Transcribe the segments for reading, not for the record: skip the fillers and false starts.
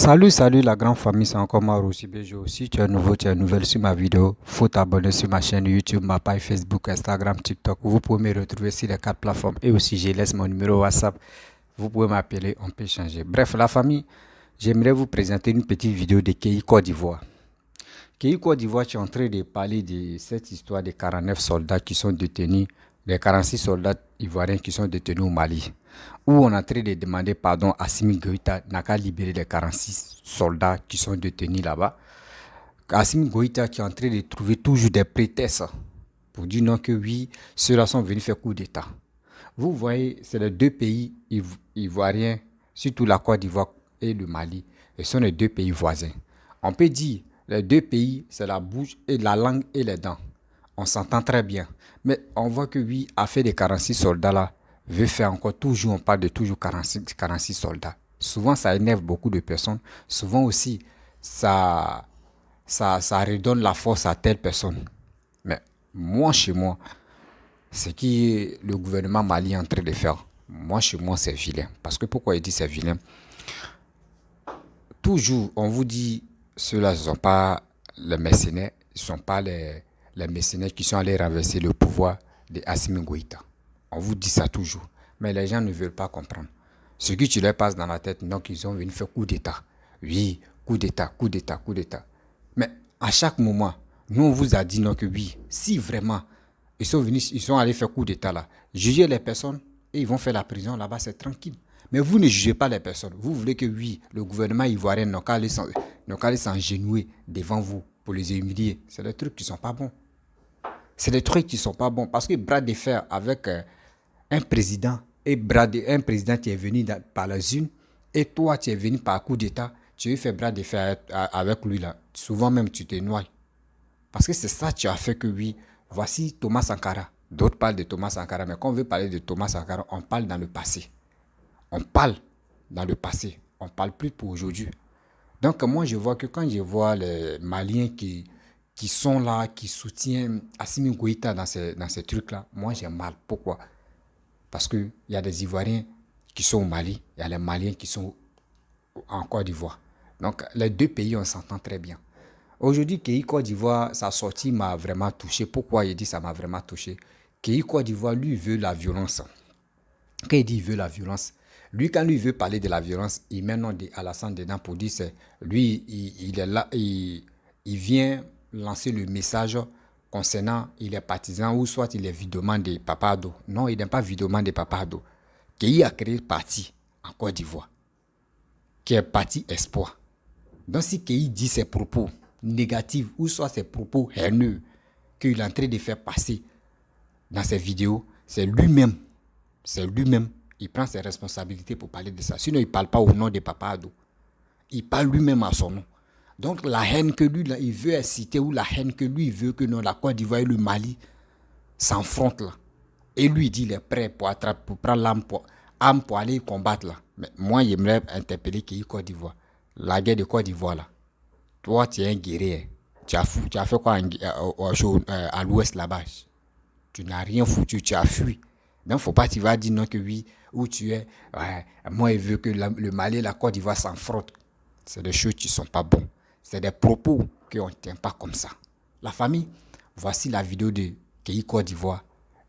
Salut la grande famille, c'est encore moi Rossi Bejo. Si tu es nouveau, tu es nouvelle sur ma vidéo, faut t'abonner sur ma chaîne YouTube, ma page Facebook, Instagram, TikTok. Vous pouvez me retrouver sur les 4 plateformes et aussi je laisse mon numéro WhatsApp. Vous pouvez m'appeler, on peut échanger. Bref, la famille, j'aimerais vous présenter une petite vidéo de Kei Côte d'Ivoire. Kei Côte d'Ivoire, tu es en train de parler de cette histoire des 49 soldats qui sont détenus, les 46 soldats ivoiriens qui sont détenus au Mali. Où on est en train de demander pardon à Assimi Goïta n'a qu'à libérer les 46 soldats qui sont détenus là-bas. Assimi Goïta qui est en train de trouver toujours des prétextes pour dire non que oui, ceux-là sont venus faire coup d'État. Vous voyez, c'est les deux pays ivoiriens, surtout la Côte d'Ivoire et le Mali, et ce sont les deux pays voisins. On peut dire les deux pays, c'est la bouche et la langue et les dents. On s'entend très bien. Mais on voit que oui, affaire des 46 soldats là, veut faire encore toujours, on parle de toujours 46 soldats. Souvent, ça énerve beaucoup de personnes. Souvent aussi, ça redonne la force à telle personne. Mais moi, chez moi, ce que le gouvernement Mali est en train de faire, moi, chez moi, c'est vilain. Parce que pourquoi il dit c'est vilain? Toujours, on vous dit, ceux-là ne sont pas les mercenaires, ils ne sont pas les mercenaires qui sont allés renverser le pouvoir de Assimi Goïta. On vous dit ça toujours. Mais les gens ne veulent pas comprendre. Ce que tu leur passes dans la tête, donc ils ont venu faire coup d'État. Oui, coup d'État, coup d'État, coup d'État. Mais à chaque moment, nous on vous a dit non que oui, si vraiment ils sont venus, ils sont allés faire coup d'État là, jugez les personnes et ils vont faire la prison là-bas, c'est tranquille. Mais vous ne jugez pas les personnes. Vous voulez que oui, le gouvernement ivoirien n'a qu'à aller s'engenouiller devant vous pour les humilier. C'est des trucs qui ne sont pas bons. C'est des trucs qui ne sont pas bons. Parce que bras de fer avec un président et un président qui est venu par les unes et toi tu es venu par coup d'état, tu veux faire bras de fer avec lui là. Souvent même tu te noies. Parce que c'est ça qui a fait que oui, voici Thomas Sankara. D'autres parlent de Thomas Sankara, mais quand on veut parler de Thomas Sankara, on parle dans le passé. On parle dans le passé. On ne parle plus pour aujourd'hui. Donc moi je vois que quand je vois les Maliens qui sont là, qui soutiennent Assimi Goïta dans ces trucs-là, moi j'ai mal. Pourquoi? Parce qu'il y a des Ivoiriens qui sont au Mali, il y a les Maliens qui sont en Côte d'Ivoire. Donc les deux pays, on s'entend très bien. Aujourd'hui, Kei Côte d'Ivoire, sa sortie m'a vraiment touché. Pourquoi il dit ça m'a vraiment touché? Kei Côte d'Ivoire, lui, veut la violence. Quand il dit il veut la violence, lui, quand lui veut parler de la violence, il met nom d'Alassane dedans pour dire c'est lui, il est là, il vient lancer le message concernant il est partisan ou soit il est videment de Papa Ado. Non, il n'est pas videment de Papa Ado. Qui a créé parti en Côte d'Ivoire, qui est parti espoir. Donc si Kei dit ses propos négatifs ou soit ses propos haineux qu'il est en train de faire passer dans ses vidéos, c'est lui-même. Il prend ses responsabilités pour parler de ça. Sinon, il ne parle pas au nom de Papa Ado. Il parle lui-même à son nom. Donc la haine que lui, là, il veut inciter ou la haine que lui veut que non, la Côte d'Ivoire et le Mali s'affrontent là. Et lui, il dit qu'il est prêt pour prendre l'âme pour aller combattre là. Mais moi, j'aimerais interpeller qui Côte d'Ivoire. La guerre de Côte d'Ivoire là. Toi, tu es un guerrier. Tu as fait quoi à l'ouest là-bas? Tu n'as rien foutu, tu as fui. Donc, il ne faut pas que tu vas dire non que oui, où tu es. Ouais, moi, il veut que le Mali et la Côte d'Ivoire s'affrontent. C'est des choses qui ne sont pas bonnes. C'est des propos qu'on ne tient pas comme ça. La famille, voici la vidéo de Kei Côte d'Ivoire.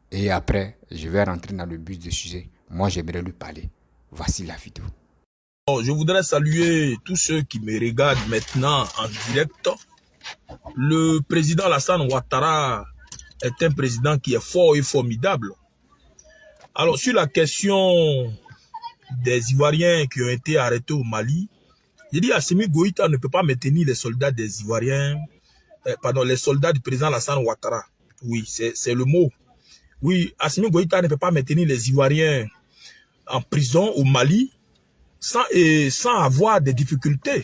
Et après, je vais rentrer dans le but du sujet. Moi, j'aimerais lui parler. Voici la vidéo. Je voudrais saluer tous ceux qui me regardent maintenant en direct. Le président Alassane Ouattara est un président qui est fort et formidable. Alors, sur la question des Ivoiriens qui ont été arrêtés au Mali, j'ai dit Assimi Goïta ne peut pas maintenir les soldats des Ivoiriens, les soldats du président Alassane Ouattara. Oui, c'est le mot. Oui, Assimi Goïta ne peut pas maintenir les Ivoiriens en prison au Mali sans avoir des difficultés.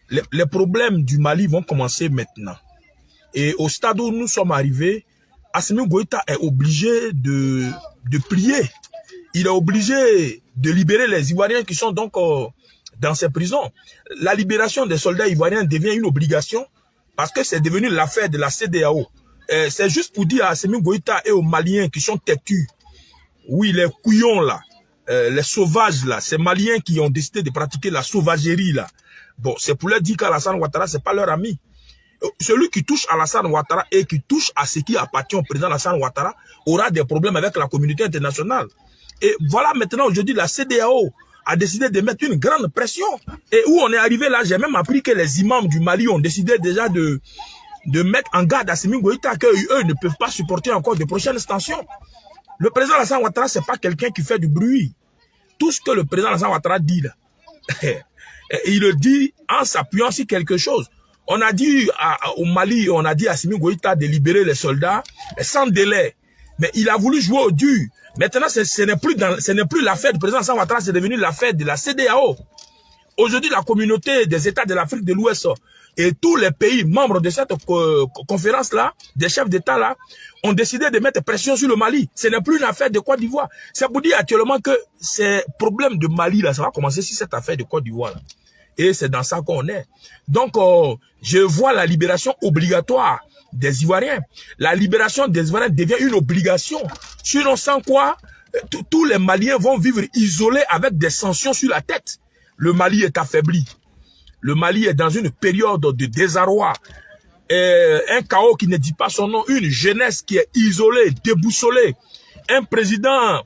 Les problèmes du Mali vont commencer maintenant. Et au stade où nous sommes arrivés, Assimi Goïta est obligé de plier. Il est obligé de libérer les Ivoiriens qui sont donc dans ces prisons. La libération des soldats ivoiriens devient une obligation parce que c'est devenu l'affaire de la CEDEAO. C'est juste pour dire à Assimi Goïta et aux Maliens qui sont têtus, oui, les couillons là, les sauvages là, ces Maliens qui ont décidé de pratiquer la sauvagerie là, Bon, c'est pour leur dire qu'Alassane Ouattara, c'est pas leur ami. Celui qui touche à Alassane Ouattara et qui touche à ce qui appartient au président Alassane Ouattara aura des problèmes avec la communauté internationale. Et voilà maintenant, aujourd'hui, la CEDEAO a décidé de mettre une grande pression. Et où on est arrivé là, j'ai même appris que les imams du Mali ont décidé déjà de mettre en garde Assimi Goïta qu'eux ne peuvent pas supporter encore de prochaines tensions. Le président Alassane Ouattara, c'est pas quelqu'un qui fait du bruit. Tout ce que le président Alassane Ouattara dit là, il le dit en s'appuyant sur quelque chose. On a dit au Mali, on a dit à Assimi Goïta de libérer les soldats sans délai. Mais il a voulu jouer au dur. Maintenant, ce n'est plus l'affaire du président Alassane Ouattara, c'est devenu l'affaire de la CEDEAO. Aujourd'hui, la communauté des États de l'Afrique de l'Ouest et tous les pays membres de cette conférence-là, des chefs d'État-là, ont décidé de mettre pression sur le Mali. Ce n'est plus une affaire de Côte d'Ivoire. C'est pour dire actuellement que ces problèmes de Mali, là, ça va commencer sur cette affaire de Côte d'Ivoire. Et c'est dans ça qu'on est. Donc, je vois la libération obligatoire des Ivoiriens. La libération des Ivoiriens devient une obligation. Sinon, sans quoi, tous les Maliens vont vivre isolés avec des sanctions sur la tête. Le Mali est affaibli. Le Mali est dans une période de désarroi. Un chaos qui ne dit pas son nom. Une jeunesse qui est isolée, déboussolée. Un président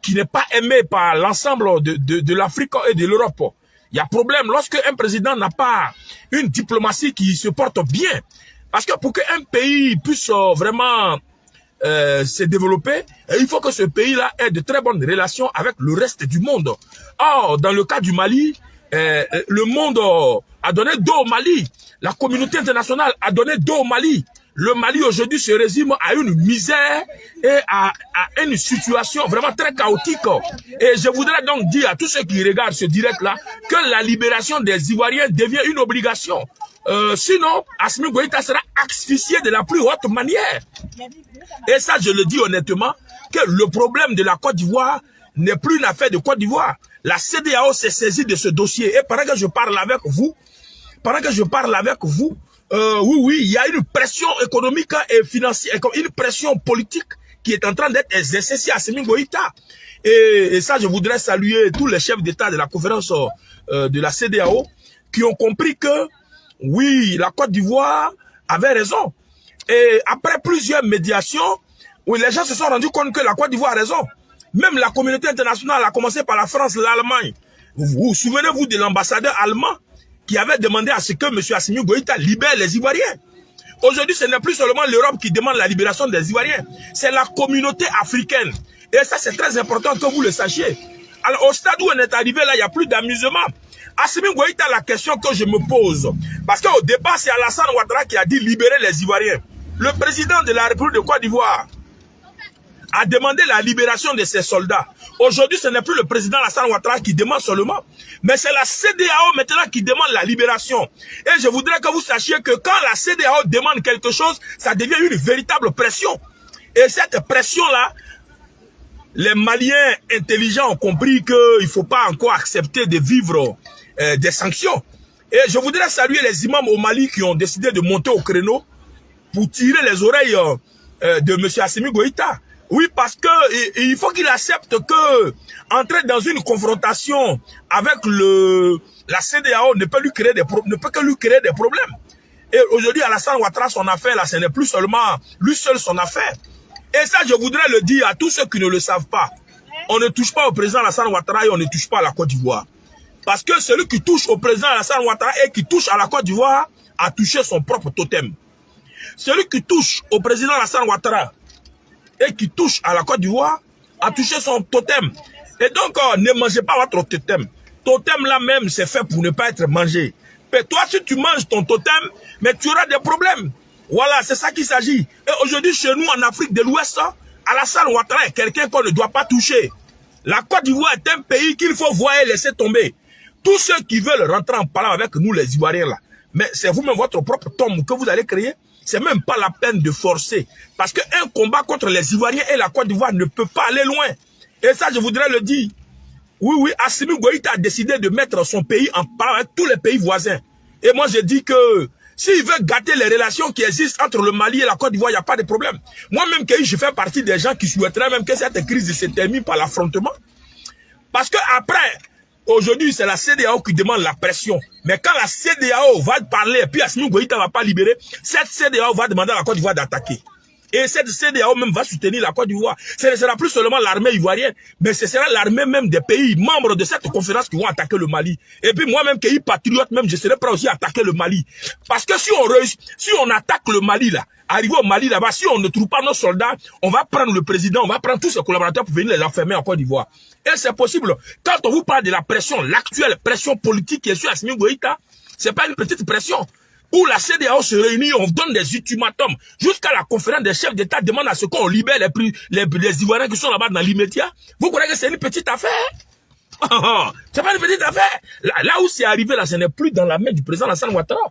qui n'est pas aimé par l'ensemble de l'Afrique et de l'Europe. Il y a problème lorsque un président n'a pas une diplomatie qui se porte bien. Parce que pour qu'un pays puisse vraiment se développer, il faut que ce pays-là ait de très bonnes relations avec le reste du monde. Or, dans le cas du Mali, le monde a donné dos au Mali. La communauté internationale a donné dos au Mali. Le Mali aujourd'hui se résume à une misère et à une situation vraiment très chaotique. Et je voudrais donc dire à tous ceux qui regardent ce direct-là que la libération des Ivoiriens devient une obligation. Sinon, Assimi Goïta sera asphyxié de la plus haute manière. Et ça, je le dis honnêtement, que le problème de la Côte d'Ivoire n'est plus une affaire de Côte d'Ivoire. La CEDEAO s'est saisie de ce dossier. Et pendant que je parle avec vous, oui, il y a une pression économique et financière, une pression politique qui est en train d'être exercée sur Assimi Goïta. Et ça, je voudrais saluer tous les chefs d'État de la conférence de la CEDEAO qui ont compris que, oui, la Côte d'Ivoire avait raison. Et après plusieurs médiations, oui, les gens se sont rendus compte que la Côte d'Ivoire a raison. Même la communauté internationale a commencé par la France, l'Allemagne. Vous souvenez-vous de l'ambassadeur allemand qui avait demandé à ce que M. Assimi Goïta libère les Ivoiriens. Aujourd'hui, ce n'est plus seulement l'Europe qui demande la libération des Ivoiriens. C'est la communauté africaine. Et ça, c'est très important que vous le sachiez. Alors, au stade où on est arrivé, là, il n'y a plus d'amusement. Assimi Goïta, la question que je me pose, parce qu'au départ, c'est Alassane Ouattara qui a dit libérer les Ivoiriens. Le président de la République de Côte d'Ivoire a demandé la libération de ses soldats. Aujourd'hui, ce n'est plus le président Alassane Ouattara qui demande seulement, mais c'est la CEDEAO maintenant qui demande la libération. Et je voudrais que vous sachiez que quand la CEDEAO demande quelque chose, ça devient une véritable pression. Et cette pression-là, les Maliens intelligents ont compris qu'il ne faut pas encore accepter de vivre des sanctions. Et je voudrais saluer les imams au Mali qui ont décidé de monter au créneau pour tirer les oreilles de M. Assimi Goïta. Oui, parce que il faut qu'il accepte que entrer dans une confrontation avec la CEDEAO ne peut que lui créer des problèmes. Et aujourd'hui, Alassane Ouattara, son affaire, là, ce n'est plus seulement lui seul son affaire. Et ça, je voudrais le dire à tous ceux qui ne le savent pas. On ne touche pas au président Alassane Ouattara et on ne touche pas à la Côte d'Ivoire. Parce que celui qui touche au président Alassane Ouattara et qui touche à la Côte d'Ivoire a touché son propre totem. Celui qui touche au président Alassane Ouattara et qui touche à la Côte d'Ivoire a touché son totem. Et donc, ne mangez pas votre totem. Totem là même, c'est fait pour ne pas être mangé. Mais toi, si tu manges ton totem, mais tu auras des problèmes. Voilà, c'est ça qu'il s'agit. Et aujourd'hui, chez nous, en Afrique de l'Ouest, Alassane Ouattara est quelqu'un qu'on ne doit pas toucher. La Côte d'Ivoire est un pays qu'il faut voir et laisser tomber. Tous ceux qui veulent rentrer en parlant avec nous, les Ivoiriens, là, mais c'est vous-même votre propre tombe que vous allez créer. C'est même pas la peine de forcer. Parce qu'un combat contre les Ivoiriens et la Côte d'Ivoire ne peut pas aller loin. Et ça, je voudrais le dire. Oui, Assimi Goïta a décidé de mettre son pays en parlant avec tous les pays voisins. Et moi, je dis que s'il veut gâter les relations qui existent entre le Mali et la Côte d'Ivoire, il n'y a pas de problème. Moi-même, je fais partie des gens qui souhaiteraient même que cette crise se termine par l'affrontement. Parce que après, Aujourd'hui, c'est la CEDEAO qui demande la pression. Mais quand la CEDEAO va parler et puis Assimi Goïta ne va pas libérer, cette CEDEAO va demander à la Côte d'Ivoire d'attaquer. Et cette CEDEAO même va soutenir la Côte d'Ivoire. Ce ne sera plus seulement l'armée ivoirienne, mais ce sera l'armée même des pays membres de cette conférence qui vont attaquer le Mali. Et puis moi-même, qui est patriote, même je serai prêt aussi à attaquer le Mali. Parce que si on attaque le Mali là, arrivé au Mali là-bas, si on ne trouve pas nos soldats, on va prendre le président, on va prendre tous ses collaborateurs pour venir les enfermer en Côte d'Ivoire. Et c'est possible. Quand on vous parle de la pression, l'actuelle pression politique qui est sur Assimi Goïta, c'est pas une petite pression. Où la CEDEAO se réunit, on donne des ultimatums. Jusqu'à la conférence des chefs d'État demande à ce qu'on libère les Ivoiriens qui sont là-bas dans l'immédiat. Vous croyez que c'est une petite affaire? C'est pas une petite affaire. Là où c'est arrivé, là, ce n'est plus dans la main du président Alassane Ouattara.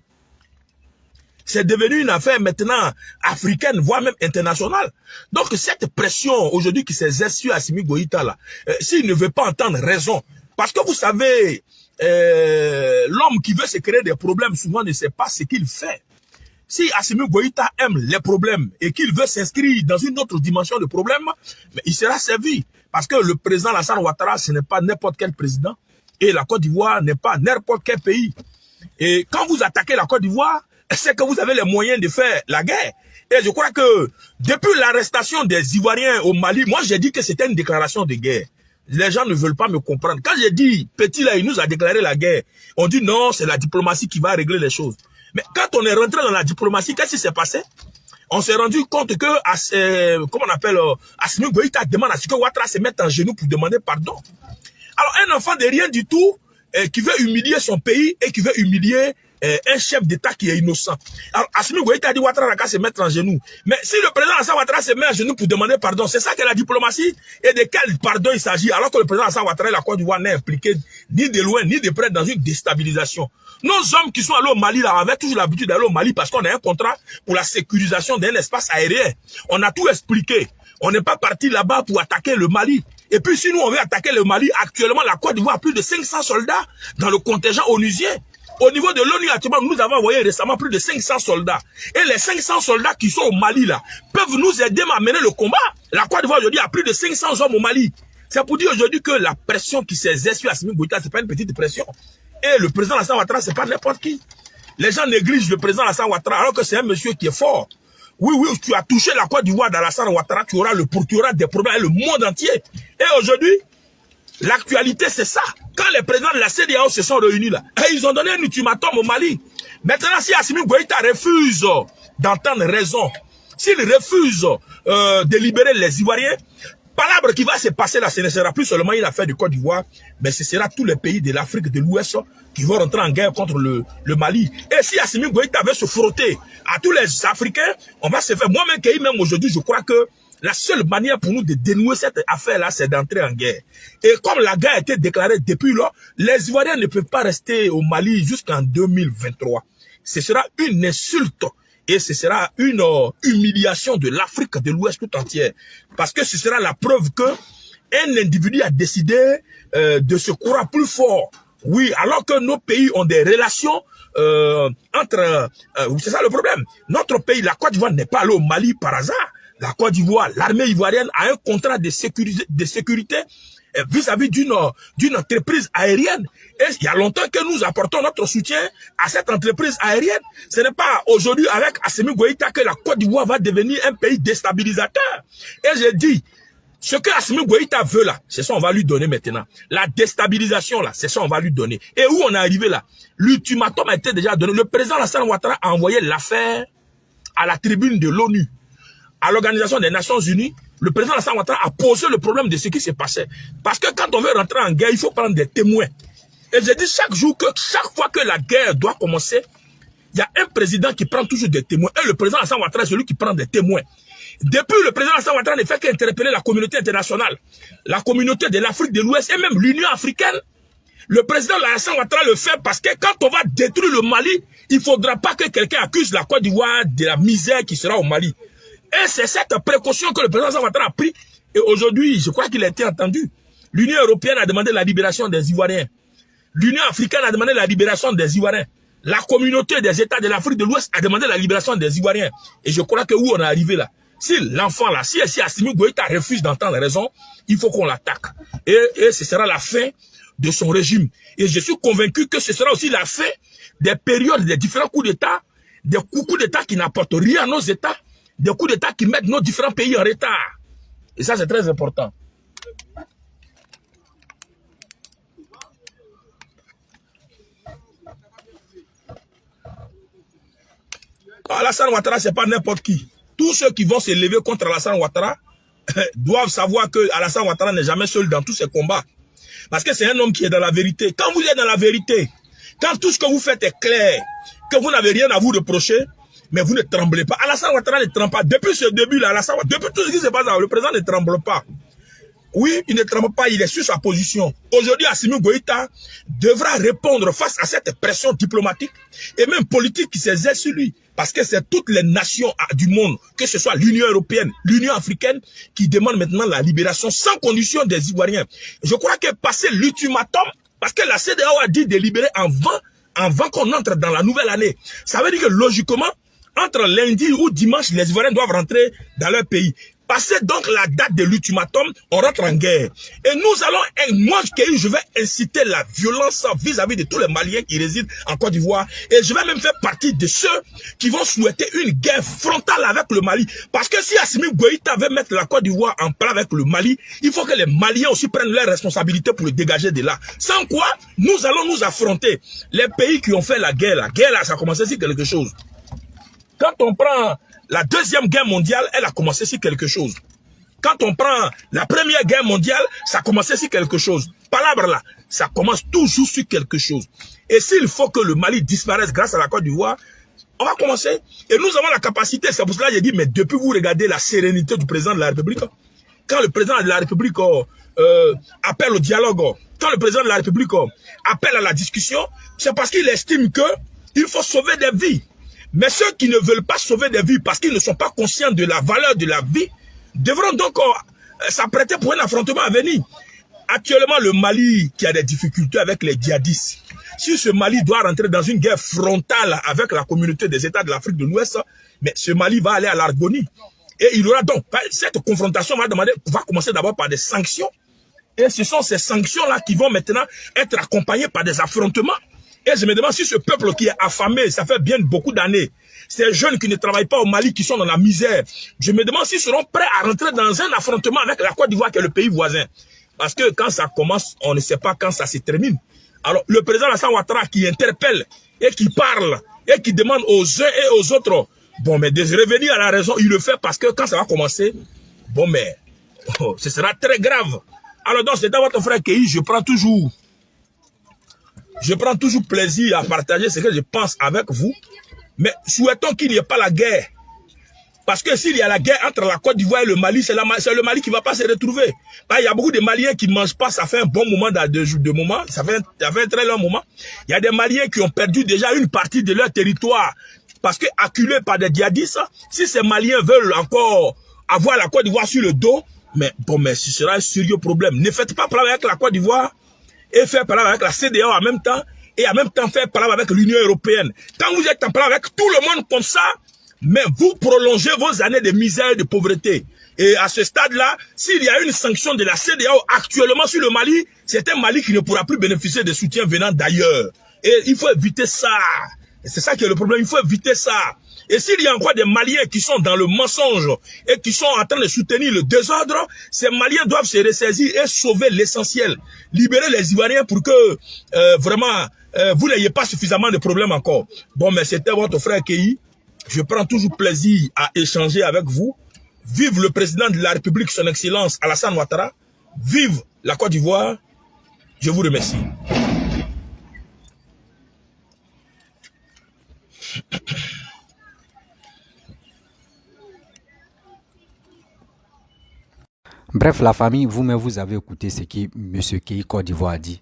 C'est devenu une affaire maintenant africaine, voire même internationale. Donc cette pression aujourd'hui qui s'exerce sur Assimi Goïta, là, s'il ne veut pas entendre raison, parce que vous savez, l'homme qui veut se créer des problèmes souvent ne sait pas ce qu'il fait. Si Assimi Goïta aime les problèmes et qu'il veut s'inscrire dans une autre dimension de problème, mais il sera servi. Parce que le président Alassane Ouattara, ce n'est pas n'importe quel président. Et la Côte d'Ivoire n'est pas n'importe quel pays. Et quand vous attaquez la Côte d'Ivoire, c'est que vous avez les moyens de faire la guerre. Et je crois que depuis l'arrestation des Ivoiriens au Mali, moi j'ai dit que c'était une déclaration de guerre. Les gens ne veulent pas me comprendre. Quand j'ai dit, Petit là, il nous a déclaré la guerre, on dit non, c'est la diplomatie qui va régler les choses. Mais quand on est rentré dans la diplomatie, qu'est-ce qui s'est passé? On s'est rendu compte que, comment on appelle, Assimi Goïta demande à ce que Ouattara se mette en genoux pour demander pardon. Alors un enfant de rien du tout, qui veut humilier son pays et qui veut humilier un chef d'État qui est innocent. Alors, Assimi Goïta a dit Ouattara n'a qu'à se mettre en genoux. Mais si le président Alassane Ouattara se met en genoux pour demander pardon, c'est ça que la diplomatie. Et de quel pardon il s'agit? Alors que le président Alassane Ouattara et la Côte d'Ivoire n'est impliqué ni de loin ni de près dans une déstabilisation. Nos hommes qui sont allés au Mali là avaient toujours l'habitude d'aller au Mali parce qu'on a un contrat pour la sécurisation d'un espace aérien. On a tout expliqué. On n'est pas parti là-bas pour attaquer le Mali. Et puis si nous on veut attaquer le Mali, actuellement la Côte d'Ivoire a plus de 500 soldats dans le contingent onusien. Au niveau de l'ONU, actuellement, nous avons envoyé récemment plus de 500 soldats. Et les 500 soldats qui sont au Mali, là, peuvent nous aider à mener le combat. La Côte d'Ivoire, aujourd'hui, a plus de 500 hommes au Mali. C'est pour dire aujourd'hui que la pression qui s'exerce sur Assimi Goïta, c'est pas une petite pression. Et le président Alassane Ouattara, c'est pas n'importe qui. Les gens négligent le président Alassane Ouattara, alors que c'est un monsieur qui est fort. Oui, oui, tu as touché la Côte d'Ivoire d'Alassane Ouattara, tu auras des problèmes avec le monde entier. Et aujourd'hui, l'actualité, c'est ça. Quand les présidents de la CEDEAO se sont réunis là, et ils ont donné un ultimatum au Mali. Maintenant, si Assimi Goïta refuse d'entendre raison, s'il refuse de libérer les Ivoiriens, palabre qui va se passer là, ce ne sera plus seulement une affaire du Côte d'Ivoire, mais ce sera tous les pays de l'Afrique de l'Ouest qui vont rentrer en guerre contre le Mali. Et si Assimi Goïta veut se frotter à tous les Africains, on va se faire. Moi-même, même aujourd'hui, je crois que la seule manière pour nous de dénouer cette affaire-là, c'est d'entrer en guerre. Et comme la guerre a été déclarée depuis là, les Ivoiriens ne peuvent pas rester au Mali jusqu'en 2023. Ce sera une insulte et ce sera une humiliation de l'Afrique de l'Ouest tout entière. Parce que ce sera la preuve que un individu a décidé de se croire plus fort. Oui, alors que nos pays ont des relations entre... c'est ça le problème. Notre pays, la Côte d'Ivoire, n'est pas allé au Mali par hasard. La Côte d'Ivoire, l'armée ivoirienne a un contrat de sécurité vis-à-vis d'une entreprise aérienne. Et il y a longtemps que nous apportons notre soutien à cette entreprise aérienne. Ce n'est pas aujourd'hui avec Assimi Goïta que la Côte d'Ivoire va devenir un pays déstabilisateur. Et j'ai dit, ce que Assimi Goïta veut là, c'est ça on va lui donner maintenant. La déstabilisation là, c'est ça on va lui donner. Et où on est arrivé là? L'ultimatum a été déjà donné. Le président Alassane Ouattara a envoyé l'affaire à la tribune de l'ONU. À l'Organisation des Nations Unies, le président Alassane Ouattara a posé le problème de ce qui se passait. Parce que quand on veut rentrer en guerre, il faut prendre des témoins. Et j'ai dit chaque fois que la guerre doit commencer, il y a un président qui prend toujours des témoins. Et le président Alassane Ouattara est celui qui prend des témoins. Depuis, le président Alassane Ouattara ne fait qu'interpeller la communauté internationale, la communauté de l'Afrique de l'Ouest et même l'Union africaine. Le président Alassane Ouattara le fait parce que quand on va détruire le Mali, il ne faudra pas que quelqu'un accuse la Côte d'Ivoire de la misère qui sera au Mali. Et c'est cette précaution que le président Alassane Ouattara a pris. Et aujourd'hui, je crois qu'il a été entendu. L'Union européenne a demandé la libération des Ivoiriens. L'Union africaine a demandé la libération des Ivoiriens. La communauté des États de l'Afrique de l'Ouest a demandé la libération des Ivoiriens. Et je crois que où on est arrivé là, si l'enfant là, si Assimi Goïta refuse d'entendre raison, il faut qu'on l'attaque. Et ce sera la fin de son régime. Et je suis convaincu que ce sera aussi la fin des périodes des différents coups d'État, des coups d'État qui n'apportent rien à nos États, des coups d'État qui mettent nos différents pays en retard. Et ça, c'est très important. Alassane Ouattara, ce n'est pas n'importe qui. Tous ceux qui vont se lever contre Alassane Ouattara doivent savoir que Alassane Ouattara n'est jamais seul dans tous ces combats. Parce que c'est un homme qui est dans la vérité. Quand vous êtes dans la vérité, quand tout ce que vous faites est clair, que vous n'avez rien à vous reprocher, mais vous ne tremblez pas. Alassane Ouattara ne tremble pas. Depuis ce début-là, depuis tout ce qui se passe là, le président ne tremble pas. Oui, il ne tremble pas, il est sur sa position. Aujourd'hui, Assimi Goïta devra répondre face à cette pression diplomatique et même politique qui s'exerce sur lui. Parce que c'est toutes les nations du monde, que ce soit l'Union européenne, l'Union africaine, qui demandent maintenant la libération sans condition des Ivoiriens. Je crois que passer l'ultimatum, parce que la CEDEAO a dit de libérer avant qu'on entre dans la nouvelle année. Ça veut dire que logiquement, entre lundi ou dimanche, les Ivoiriens doivent rentrer dans leur pays. Passer donc la date de l'ultimatum, on rentre en guerre. Et nous allons, moi, je vais inciter la violence vis-à-vis de tous les Maliens qui résident en Côte d'Ivoire. Et je vais même faire partie de ceux qui vont souhaiter une guerre frontale avec le Mali. Parce que si Assimi Goïta veut mettre la Côte d'Ivoire en plat avec le Mali, il faut que les Maliens aussi prennent leurs responsabilités pour le dégager de là. Sans quoi, nous allons nous affronter. Les pays qui ont fait la guerre là, ça a commencé sur quelque chose. Quand on prend la Deuxième Guerre mondiale, elle a commencé sur quelque chose. Quand on prend la Première Guerre mondiale, ça a commencé sur quelque chose. Palabre là, ça commence toujours sur quelque chose. Et s'il faut que le Mali disparaisse grâce à la Côte d'Ivoire, on va commencer. Et nous avons la capacité, c'est pour cela que j'ai dit, mais depuis vous regardez la sérénité du président de la République, quand le président de la République appelle au dialogue, quand le président de la République appelle à la discussion, c'est parce qu'il estime qu'il faut sauver des vies. Mais ceux qui ne veulent pas sauver des vies parce qu'ils ne sont pas conscients de la valeur de la vie, devront donc s'apprêter pour un affrontement à venir. Actuellement, le Mali qui a des difficultés avec les djihadistes, si ce Mali doit rentrer dans une guerre frontale avec la communauté des États de l'Afrique de l'Ouest, mais ce Mali va aller à l'agonie. Et il aura donc, cette confrontation va commencer d'abord par des sanctions. Et ce sont ces sanctions-là qui vont maintenant être accompagnées par des affrontements. Et je me demande si ce peuple qui est affamé, ça fait bien beaucoup d'années, ces jeunes qui ne travaillent pas au Mali, qui sont dans la misère, je me demande s'ils seront prêts à rentrer dans un affrontement avec la Côte d'Ivoire qui est le pays voisin. Parce que quand ça commence, on ne sait pas quand ça se termine. Alors, le président Alassane Ouattara qui interpelle et qui parle et qui demande aux uns et aux autres, bon, mais de revenir à la raison, il le fait parce que quand ça va commencer, bon, mais ce sera très grave. Alors, donc, c'est dans votre frère Kei, je prends toujours plaisir à partager ce que je pense avec vous. Mais souhaitons qu'il n'y ait pas la guerre. Parce que s'il y a la guerre entre la Côte d'Ivoire et le Mali, c'est le Mali qui ne va pas se retrouver. Il y a beaucoup de Maliens qui ne mangent pas, ça fait un bon moment, de moment, ça fait un très long moment. Il y a des Maliens qui ont perdu déjà une partie de leur territoire. Parce que acculés par des djihadistes, si ces Maliens veulent encore avoir la Côte d'Ivoire sur le dos, mais bon, mais ce sera un sérieux problème. Ne faites pas parler avec la Côte d'Ivoire et faire parler avec la CEDEAO en même temps, et en même temps faire parler avec l'Union européenne. Quand vous êtes en parler avec tout le monde comme ça, mais vous prolongez vos années de misère et de pauvreté. Et à ce stade-là, s'il y a une sanction de la CEDEAO actuellement sur le Mali, c'est un Mali qui ne pourra plus bénéficier de soutien venant d'ailleurs. Et il faut éviter ça. C'est ça qui est le problème, il faut éviter ça. Et s'il y a encore des Maliens qui sont dans le mensonge et qui sont en train de soutenir le désordre, ces Maliens doivent se ressaisir et sauver l'essentiel. Libérer les Ivoiriens pour que vraiment vous n'ayez pas suffisamment de problèmes encore. Bon, mais c'était votre frère Kei. Je prends toujours plaisir à échanger avec vous. Vive le président de la République, son Excellence Alassane Ouattara. Vive la Côte d'Ivoire. Je vous remercie. Bref, la famille, vous-même, vous avez écouté ce que M. Kei Côte d'Ivoire a dit.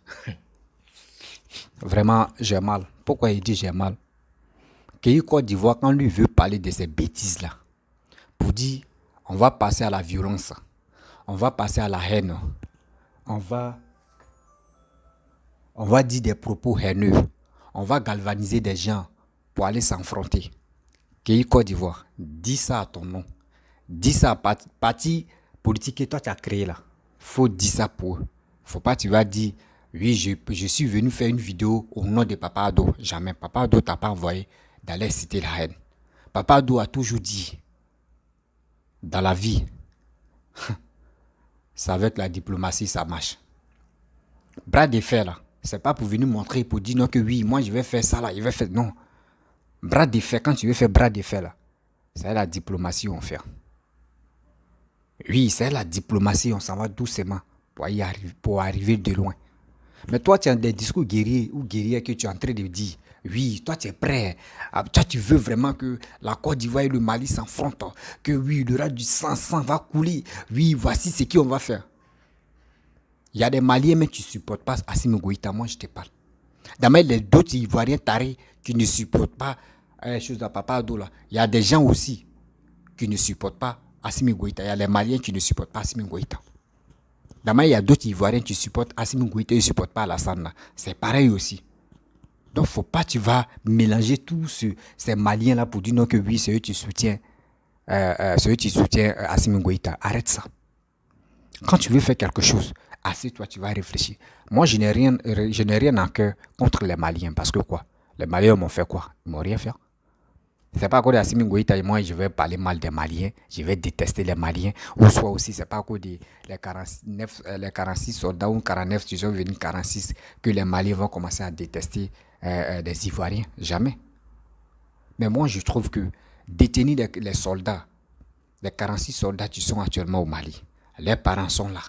Vraiment, j'ai mal. Pourquoi il dit j'ai mal? Kei Côte d'Ivoire, quand lui veut parler de ces bêtises-là, pour dire, on va passer à la violence, on va passer à la haine, on va dire des propos haineux, on va galvaniser des gens pour aller s'affronter. Kei Côte d'Ivoire, dis ça à ton nom. Dis ça à parti politique que toi tu as créé là. Faut dire ça pour eux. Faut pas tu vas dire Oui, je suis venu faire une vidéo au nom de Papa Ado. Jamais. Papa Ado t'a pas envoyé d'aller citer la haine. Papa Ado a toujours dit, dans la vie, c'est avec la diplomatie ça marche. Bras de fer là, c'est pas pour venir montrer, pour dire non que oui, moi je vais faire ça là, je vais faire... Non. Bras de fer, quand tu veux faire bras de fer là, c'est la diplomatie on fait. Oui, c'est la diplomatie, on s'en va doucement pour arriver de loin. Mais toi, tu as des discours guerriers ou guerriers que tu es en train de dire. Oui, toi, tu es prêt. Toi, tu veux vraiment que la Côte d'Ivoire et le Mali s'affrontent. Que oui, il y aura du sang va couler. Oui, voici ce qu'on va faire. Il y a des Maliens, mais tu ne supportes pas Assimi Goïta. Moi, je te parle. D'abord, les d'autres Ivoiriens tarés qui ne supportent pas les choses de Papa Ado là. Il y a des gens aussi qui ne supportent pas Assimi Goïta. Il y a les Maliens qui ne supportent pas Assimi Goïta. D'abord, il y a d'autres Ivoiriens qui supportent Assimi Goïta et qui ne supportent pas Alassane. C'est pareil aussi. Donc, faut pas tu vas mélanger tous ces Maliens-là pour dire non que oui, c'est eux qui soutiennent Assimi Goïta. Arrête ça. Quand tu veux faire quelque chose, assieds-toi, tu vas réfléchir. Moi, je n'ai rien en cœur contre les Maliens. Parce que quoi? Les Maliens m'ont fait quoi? Ils m'ont rien fait. C'est pas à cause d'Assimi Goïta et moi, je vais parler mal des Maliens. Je vais détester les Maliens. Ou soit aussi, c'est pas à cause des les 46 soldats ou 49, tu sont venus 46, que les Maliens vont commencer à détester des Ivoiriens. Jamais. Mais moi, je trouve que détenir les soldats, les 46 soldats qui sont actuellement au Mali, les parents sont là.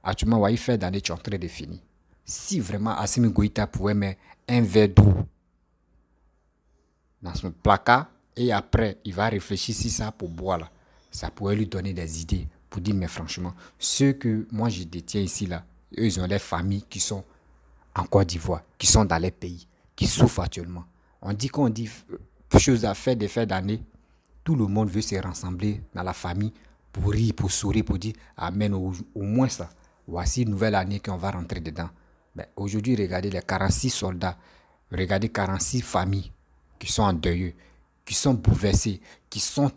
Actuellement, what il fait dans les tu es en train de finir. Si vraiment Assimi Goïta pouvait mettre un verre d'eau dans son placard et après, il va réfléchir si ça pour boire là, ça pourrait lui donner des idées pour dire, mais franchement, ceux que moi je détiens ici là, eux, ils ont des familles qui sont en Côte d'Ivoire, qui sont dans les pays, qui souffrent actuellement. On dit choses à faire, des faits d'année, tout le monde veut se rassembler dans la famille pour rire, pour sourire, pour dire, amen, au moins ça. Voici une nouvelle année qu'on va rentrer dedans. Mais aujourd'hui, regardez les 46 soldats, regardez 46 familles qui sont en deuil, qui sont bouleversées, qui sont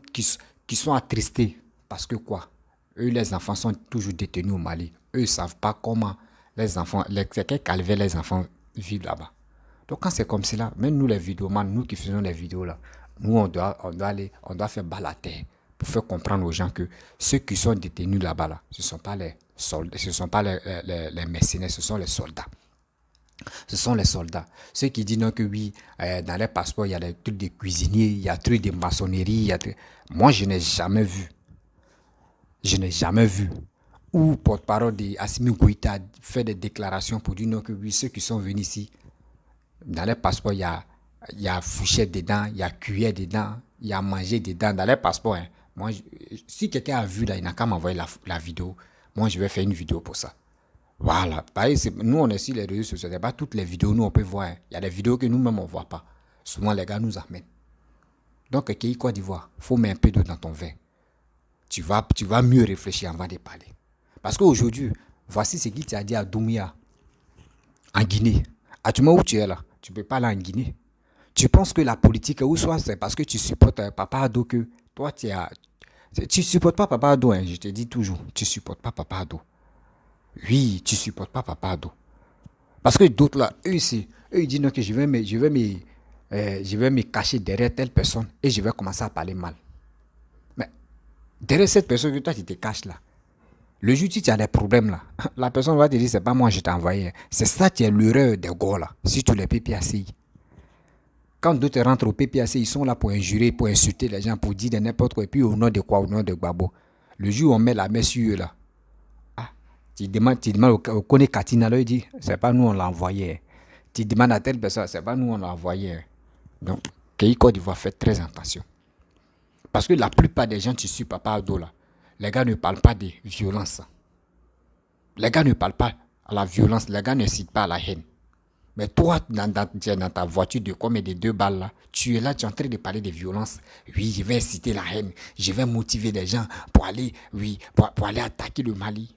attristés. Parce que quoi? Eux, les enfants sont toujours détenus au Mali. Eux ne savent pas comment les enfants, quel calvaire les enfants vivent là-bas. Donc quand c'est comme cela, même nous les vidéomans, nous qui faisons les vidéos là, nous on doit faire bas la terre pour faire comprendre aux gens que ceux qui sont détenus là-bas là, ce ne sont pas les soldats, ce ne sont pas les mercenaires, ce sont les soldats. Ce sont les soldats. Ceux qui disent non que oui, dans les passeports, il y a des trucs de cuisiniers, il y a des trucs de maçonnerie. Moi, je n'ai jamais vu. Où porte-parole d'Assimi Goïta fait des déclarations pour dire non que oui, ceux qui sont venus ici, dans les passeports, il y a fourchette dedans, il y a cuillère dedans, il y a manger dedans. Dans les passeports, hein, moi, si quelqu'un a vu là, il n'a qu'à m'envoyer la vidéo. Moi, je vais faire une vidéo pour ça. Voilà. Pareil, nous, on est sur les réseaux sociaux. Ce n'est pas toutes les vidéos, nous, on peut voir. Hein. Il y a des vidéos que nous-mêmes, on ne voit pas. Souvent, les gars nous amènent. Donc, Kéi Côte d'Ivoire, il faut mettre un peu d'eau dans ton verre. Tu vas mieux réfléchir avant de parler. Parce qu'aujourd'hui, voici ce qu'il t'a dit à Doumbouya, en Guinée. À tout moment où tu es là, tu ne peux pas aller en Guinée. Tu penses que la politique, ou soit c'est parce que tu supportes Papa Ado que toi, tu ne supportes pas Papa Ado, hein, je te dis toujours, tu ne supportes pas Papa Ado. Oui, tu ne supportes pas Papa Ado. Parce que d'autres là, eux, ils disent non, que je vais me cacher derrière telle personne et je vais commencer à parler mal. Mais derrière cette personne que toi, tu te caches là, le jour où tu as des problèmes là, la personne va te dire, c'est pas moi, je t'ai envoyé. C'est ça qui est l'erreur des gars là, surtout les PPAC. Quand d'autres rentrent au PPAC, ils sont là pour injurer, pour insulter les gens, pour dire de n'importe quoi. Et puis au nom de quoi? Au nom de Gbagbo. Le jour où on met la main sur eux là, tu demandes au Kone Katina, il dit, c'est pas nous on l'a envoyé. Tu demandes à telle personne, c'est pas nous on l'a envoyé. Donc, Kéi Côte d'Ivoire, fait très attention. Parce que la plupart des gens qui suivent Papa Ado là, les gars ne parlent pas de violence. Les gars ne parlent pas à la violence, les gars ne citent pas à la haine. Mais toi, dans ta voiture de combien de 2 balles là, tu es là, tu es en train de parler de violence. Oui, je vais inciter la haine, je vais motiver les gens pour aller, pour aller attaquer le Mali.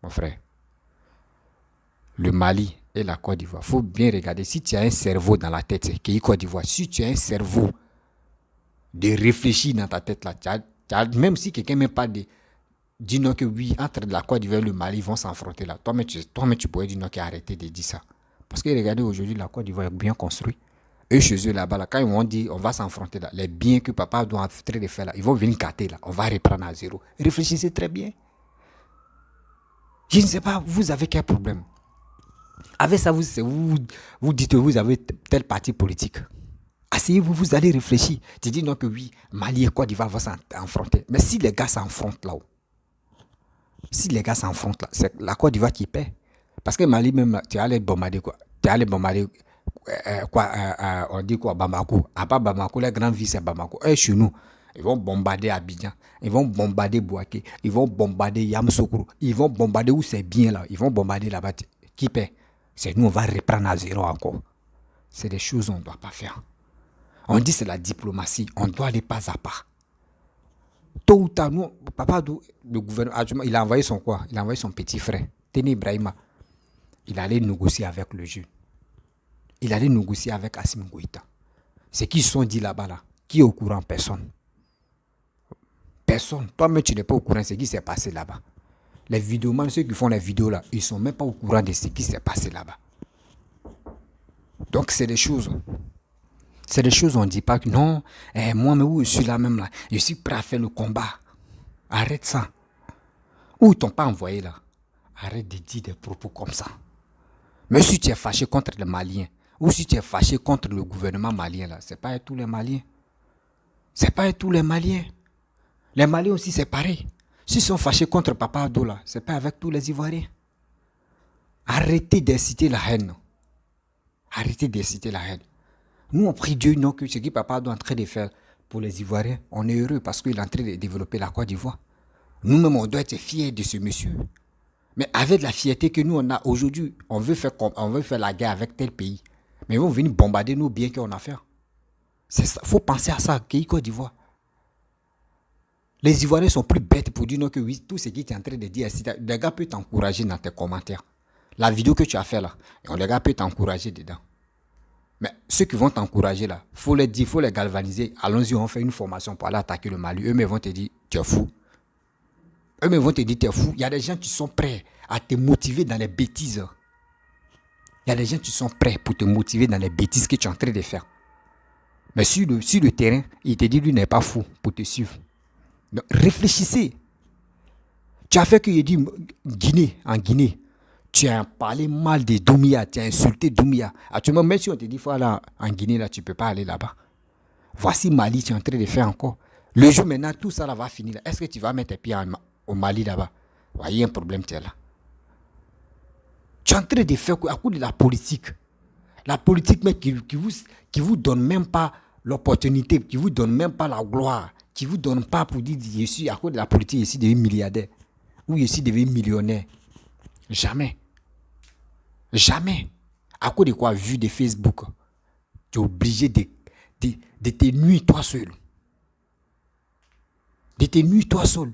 Mon frère, le Mali et la Côte d'Ivoire, il faut bien regarder. Si tu as un cerveau dans la tête, Kéi Côte d'Ivoire, si tu as un cerveau de réfléchir dans ta tête là, même si quelqu'un ne met pas de dis non que oui, entre la Côte d'Ivoire et le Mali, ils vont s'affronter là. Toi-même, tu pourrais dire non qu'arrêter de dire ça. Parce que regardez, aujourd'hui, la Côte d'Ivoire est bien construite. Eux, chez eux, là-bas, là, quand ils vont dire on va s'affronter là, les biens que papa doit en train de faire là, ils vont venir gâter là. On va reprendre à zéro. Réfléchissez très bien. Je ne sais pas, vous avez quel problème? Avec ça, vous dites que vous avez tel parti politique. Asseyez-vous, vous allez réfléchir. Tu dis non que oui, Mali et Côte d'Ivoire vont s'affronter. Mais si les gars s'affrontent là-haut, c'est la Côte d'Ivoire qui paie. Parce que Mali même, là, tu allais bombarder quoi? Tu allais bombarder on dit quoi? Bamako. À part Bamako, la grande ville c'est Bamako. Et chez nous, ils vont bombarder Abidjan, ils vont bombarder Bouaké, ils vont bombarder Yamoussoukro, ils vont bombarder où c'est bien là, ils vont bombarder là-bas. Qui paie? C'est nous, on va reprendre à zéro encore. C'est des choses qu'on ne doit pas faire. On dit c'est la diplomatie, on doit aller pas à pas. Tôt ou tard, nous, papa, le gouvernement, il a envoyé son quoi? Il a envoyé son petit frère, Tene Ibrahima. Il allait négocier avec le jeune. Il allait négocier avec Assimi Goïta. Ce qu'ils se sont dit là-bas, là, qui est au courant? Personne. Personne. Toi-même, tu n'es pas au courant de ce qui s'est passé là-bas. Les vidéomans, ceux qui font les vidéos là, ils ne sont même pas au courant de ce qui s'est passé là-bas. Donc, c'est des choses. C'est des choses, on ne dit pas que non, moi, mais où je suis là même là, je suis prêt à faire le combat. Arrête ça. Où ils t'ont pas envoyé là? Arrête de dire des propos comme ça. Mais si tu es fâché contre les Maliens, ou si tu es fâché contre le gouvernement malien là, c'est pas avec tous les Maliens. C'est pas avec tous les Maliens. Les Maliens aussi, c'est pareil. S'ils sont fâchés contre Papa Ado là, c'est pas avec tous les Ivoiriens. Arrêtez d'inciter la haine. Arrêtez d'inciter la haine. Nous, on prie Dieu, non, que ce que Papa Ado est en train de faire pour les Ivoiriens, on est heureux parce qu'il est en train de développer la Côte d'Ivoire. Nous-mêmes, on doit être fiers de ce monsieur. Mais avec la fierté que nous, on a aujourd'hui, on veut faire la guerre avec tel pays. Mais ils vont venir bombarder nos biens qu'on a fait. Il faut penser à ça, pays Côte d'Ivoire. Les Ivoiriens sont plus bêtes pour dire non que oui, tout ce qui est en train de dire, les gars peuvent t'encourager dans tes commentaires. La vidéo que tu as fait là, les gars peuvent t'encourager dedans. Mais ceux qui vont t'encourager là, faut les dire, faut les galvaniser. Allons-y, on fait une formation pour aller attaquer le Mali. Eux-mêmes vont te dire, tu es fou. Eux-mêmes vont te dire, tu es fou. Il y a des gens qui sont prêts à te motiver dans les bêtises. Il y a des gens qui sont prêts pour te motiver dans les bêtises que tu es en train de faire. Mais sur le terrain, il te dit, lui n'est pas fou pour te suivre. Donc, réfléchissez. Tu as fait que il dit en Guinée, tu as parlé mal de Doumbia, tu as insulté Doumbia. Actuellement, même si on te dit, voilà, en Guinée, là, tu ne peux pas aller là-bas. Voici Mali, tu es en train de faire encore. Le jour maintenant, tout ça là, va finir. Est-ce que tu vas mettre tes pieds au Mali là-bas? Voyez un problème, tu es là. Tu es en train de faire à cause de la politique. La politique, mais qui vous donne même pas l'opportunité, qui vous donne même pas la gloire, qui vous donne pas pour dire, je suis à cause de la politique, je suis devenu milliardaire, ou je suis devenu millionnaire. Jamais. Jamais. À cause de quoi? Vu de Facebook, tu es obligé de te nuire toi seul. De te nuire toi seul.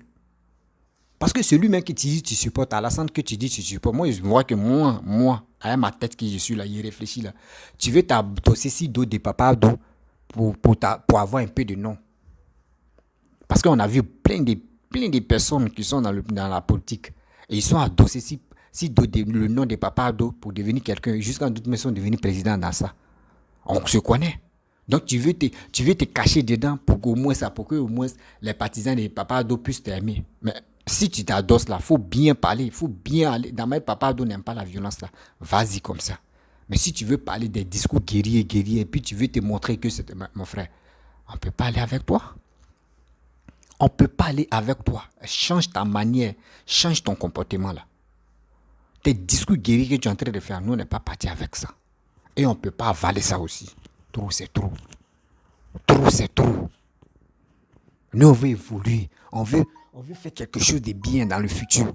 Parce que celui-même qui te dit tu supportes, Alassane que tu dis tu supportes, moi je vois que moi, avec ma tête que je suis là, il réfléchit là. Tu veux t'adosser si dos de Papa Ado pour avoir un peu de nom. Parce qu'on a vu plein de personnes qui sont dans la politique. Et ils sont adossés si le nom de Papa Ado pour devenir quelqu'un. Jusqu'à d'autres ils sont devenus présidents dans ça. On se connaît. Donc tu veux te cacher dedans pour que au moins les partisans de Papa Ado puissent t'aimer. Mais si tu t'adosses là, il faut bien parler, il faut bien aller. Dans ma Papa Ado n'aime pas la violence là. Vas-y comme ça. Mais si tu veux parler des discours guerriers, et puis tu veux te montrer que c'est mon frère, on ne peut pas aller avec toi. On ne peut pas aller avec toi. Change ta manière, change ton comportement là. Tes discours guerriers que tu es en train de faire, nous, on n'est pas parti avec ça. Et on ne peut pas avaler ça aussi. Trop, c'est trop. Trop, c'est trop. Nous, on veut évoluer. On veut faire quelque chose de bien dans le futur.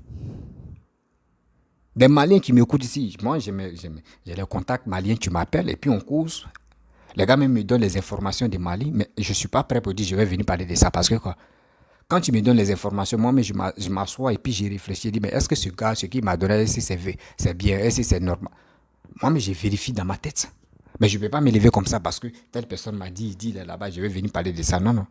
Des Maliens qui m'écoutent ici, moi, j'ai les contacts maliens, tu m'appelles et puis on cause. Les gars même me donnent les informations des Mali, mais je ne suis pas prêt pour dire je vais venir parler de ça parce que quoi. Quand tu me donnes les informations, moi, mais je m'assois et puis j'y réfléchis. Je dis, mais est-ce que ce gars, ce qu'il m'a donné, est-ce que c'est bien, est-ce que c'est normal? Moi, mais je vérifie dans ma tête. Mais je ne peux pas me lever comme ça parce que telle personne m'a dit, il dit là-bas, je vais venir parler de ça. Non, non.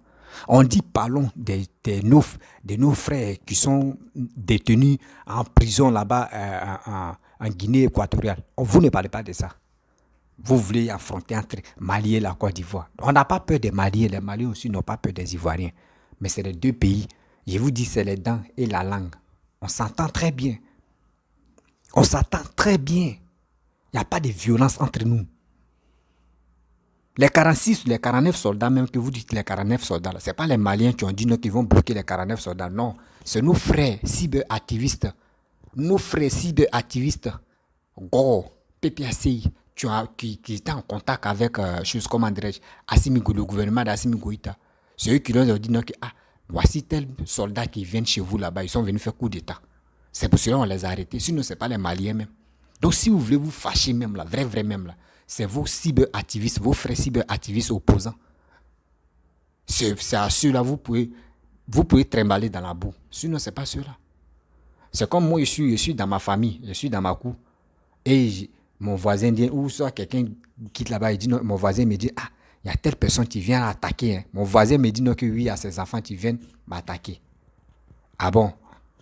On dit parlons de nos frères qui sont détenus en prison là-bas en Guinée équatoriale. Vous ne parlez pas de ça. Vous voulez affronter entre Mali et la Côte d'Ivoire. On n'a pas peur des Maliens. Les Maliens aussi n'ont pas peur des Ivoiriens. Mais c'est les deux pays. Je vous dis, c'est les dents et la langue. On s'entend très bien. On s'entend très bien. Il n'y a pas de violence entre nous. Les 46, les 49 soldats, même que vous dites les 49 soldats, ce n'est pas les Maliens qui ont dit non, qui vont bloquer les 49 soldats. Non, c'est nos frères cyberactivistes. Nos frères cyberactivistes. Go, PPACI, qui étaient en contact avec, comment dirais-je, le gouvernement d'Assimi Goïta. C'est eux qui leur ont dit non, que, voici tels soldats qui viennent chez vous là-bas, ils sont venus faire coup d'État. C'est pour cela qu'on les a arrêtés. Sinon, ce n'est pas les Maliens même. Donc, si vous voulez vous fâcher même là, vrai même là, c'est vos cyberactivistes, vos frères cyberactivistes opposants. C'est à ceux-là, vous pouvez trimballer dans la boue. Sinon, ce n'est pas ceux-là. C'est comme moi, je suis dans ma famille, je suis dans ma cour. Et mon voisin dit, ou soit quelqu'un quitte là-bas, il dit, non, mon voisin me dit, il y a telle personne qui vient attaquer. Hein. Mon voisin me dit, non, que oui, il y a ses enfants qui viennent m'attaquer. Ah bon?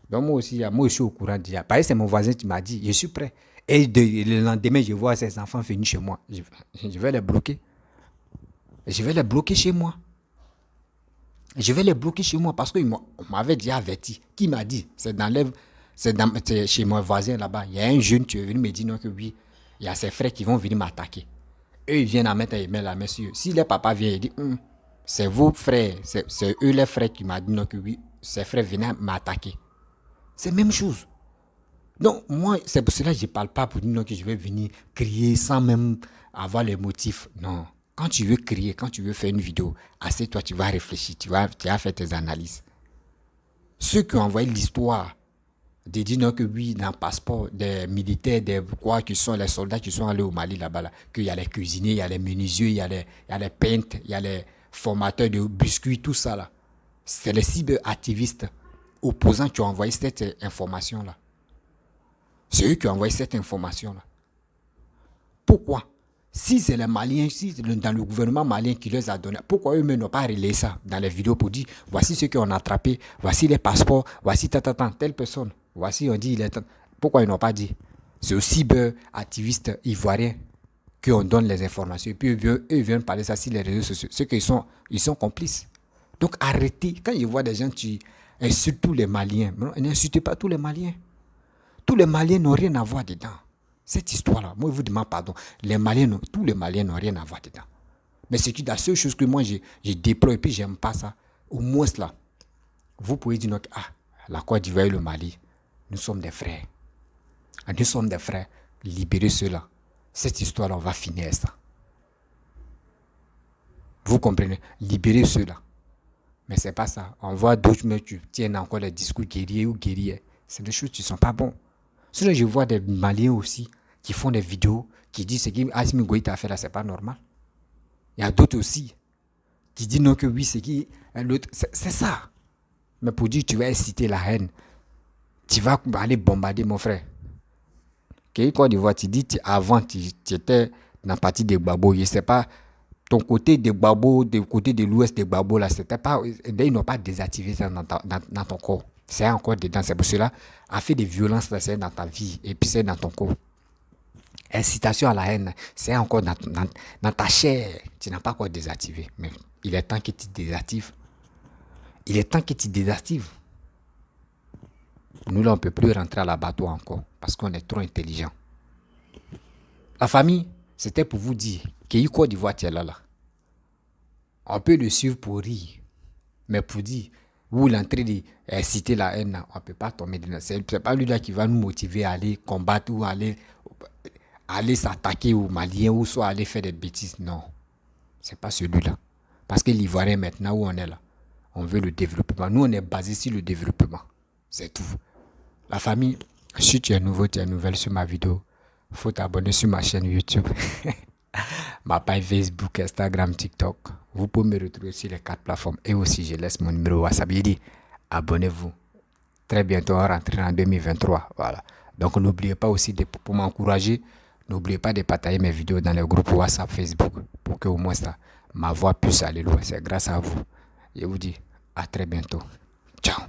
Donc moi aussi, je suis au courant déjà. Pareil, c'est mon voisin qui m'a dit, je suis prêt. Et le lendemain, je vois ces enfants venir chez moi. Je vais les bloquer. Je vais les bloquer chez moi. Je vais les bloquer chez moi parce qu'on m'avait déjà averti. Qui m'a dit? C'est chez mon voisin là-bas. Il y a un jeune qui est venu me dire non, que oui, il y a ses frères qui vont venir m'attaquer. Eux, ils viennent à mettre un email à monsieur. Si le papa vient, il dit, c'est vos frères, c'est eux les frères qui m'ont dit non, que oui, ses frères venaient m'attaquer. C'est la même chose. Donc, moi, c'est pour cela que je ne parle pas pour dire que je vais venir crier sans même avoir les motifs. Non. Quand tu veux crier, quand tu veux faire une vidéo, toi, tu vas réfléchir, tu vas faire tes analyses. Ceux qui ont envoyé l'histoire de dire non, que oui, dans le passeport des militaires, des quoi, qui sont les soldats qui sont allés au Mali là-bas, là, qu'il y a les cuisiniers, il y a les menuisiers, il y a les peintres, il y a les formateurs de biscuits, tout ça là. C'est les cyberactivistes opposants qui ont envoyé cette information-là. C'est eux qui ont envoyé cette information-là. Pourquoi? Si c'est les Maliens, si c'est dans le gouvernement malien qui les a donné, pourquoi eux-mêmes n'ont pas relayé ça dans les vidéos pour dire voici ceux qui ont attrapé, voici les passeports, voici telle personne, voici on dit il est. Pourquoi ils n'ont pas dit? C'est aux cyberactivistes ivoiriens qui on donne les informations. Et puis eux viennent parler ça sur les réseaux sociaux. Ceux qui ils sont complices. Donc arrêtez. Quand je vois des gens qui insultent tous les Maliens, n'insultez pas tous les Maliens. Tous les Maliens n'ont rien à voir dedans. Cette histoire-là, moi je vous demande pardon. Tous les Maliens n'ont rien à voir dedans. Mais c'est la seule chose que moi je déplore et puis j'aime pas ça. Au moins là, vous pouvez dire la Côte d'Ivoire et le Mali, nous sommes des frères. Nous sommes des frères. Libérez ceux-là. Cette histoire-là, on va finir ça. Vous comprenez? Libérez ceux-là. Mais c'est pas ça. On voit d'autres mecs qui tiennent encore les discours guerriers ou guerriers. C'est des choses qui ne sont pas bonnes. Sinon, je vois des Maliens aussi qui font des vidéos qui disent ce qu'Assimi Goïta a fait là, c'est pas normal. Il y a d'autres aussi qui disent non que oui, c'est ça. Mais pour dire tu vas inciter la haine, tu vas aller bombarder mon frère. Côte d'Ivoire, tu dis avant tu étais dans la partie des Gbagbo, je ne sais pas, ton côté des Gbagbo, du côté de l'ouest des Gbagbo là, c'était pas, ils n'ont pas désactivé ça dans ton corps. C'est encore dedans, c'est pour cela, a fait des violences là, c'est dans ta vie et puis c'est dans ton corps. Incitation à la haine, c'est encore dans ta chair, tu n'as pas encore désactivé. Mais il est temps que tu désactives. Il est temps que tu désactives. Nous là, on ne peut plus rentrer à l'abattoir encore parce qu'on est trop intelligent. La famille, c'était pour vous dire que Côte d'Ivoire est là. On peut le suivre pour rire, mais pour dire, vous l'entrée de citer la haine, on ne peut pas tomber dedans. Ce n'est pas lui là qui va nous motiver à aller combattre ou aller s'attaquer aux Maliens ou soit aller faire des bêtises. Non, ce n'est pas celui-là. Parce que l'Ivoirien maintenant où on est là, on veut le développement. Nous, on est basé sur le développement. C'est tout. La famille, si tu es nouveau, tu es nouvelle sur ma vidéo, il faut t'abonner sur ma chaîne YouTube. Ma page Facebook, Instagram, TikTok. Vous pouvez me retrouver sur les 4 plateformes. Et aussi, je laisse mon numéro WhatsApp. Il dit, abonnez-vous. Très bientôt, on va rentrer en 2023. Voilà. Donc, n'oubliez pas aussi, pour m'encourager, n'oubliez pas de partager mes vidéos dans les groupes WhatsApp, Facebook, pour que au moins ça, ma voix puisse aller loin. C'est grâce à vous. Je vous dis à très bientôt. Ciao.